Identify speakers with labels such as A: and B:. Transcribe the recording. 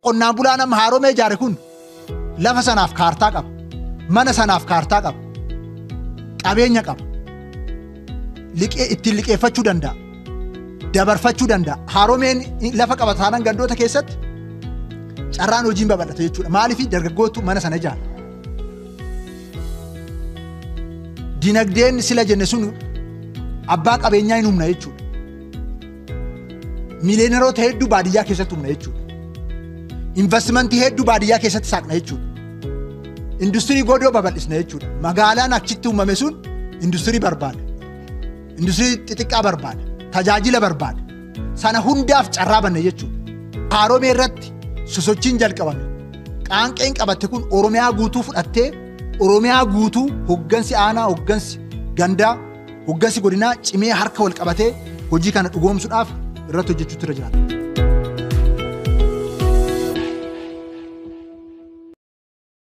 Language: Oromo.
A: qonnaan bulaan amma haaromee ijaare kun lafa sanaaf kaartaa qaba. Mana sanaaf kaartaa qaba. Qabeenya qaba. Ittiin liqeeffachuu danda'a. Dabarfachuu danda'a. Haaromeen lafa qabataanan gandoota keessatti carraan hojiin babal'ata jechuudha. Maaliif dargaggootu mana sana ijaara? Dinagdeen sila jenne sun abbaa qabeenyaa hin humna jechuudha. Miliyooneroota hedduu baadiyyaa keessatti humna jechuudha. Investimentii hedduu baadiyyaa keessatti saaqna jechuudha. Industirii godoo babal'isna jechuudha. Magaalaan achitti uumame sun industirii barbaada. Industirii xixiqqaa barbaada. Tajaajila barbaada. Sana hundaaf carraa banne jechuudha. Haaromee irratti sosochiin jalqabame. Qaanqeen qabatte kun Oromiyaa guutuu fudhattee Oromiyaa guutuu hoggansi aanaa, hoggansi gandaa, hoggansi godinaa cimee harka wal qabatee hojii kana dhugoomsuudhaaf irratti hojjechuutu irra jiraata.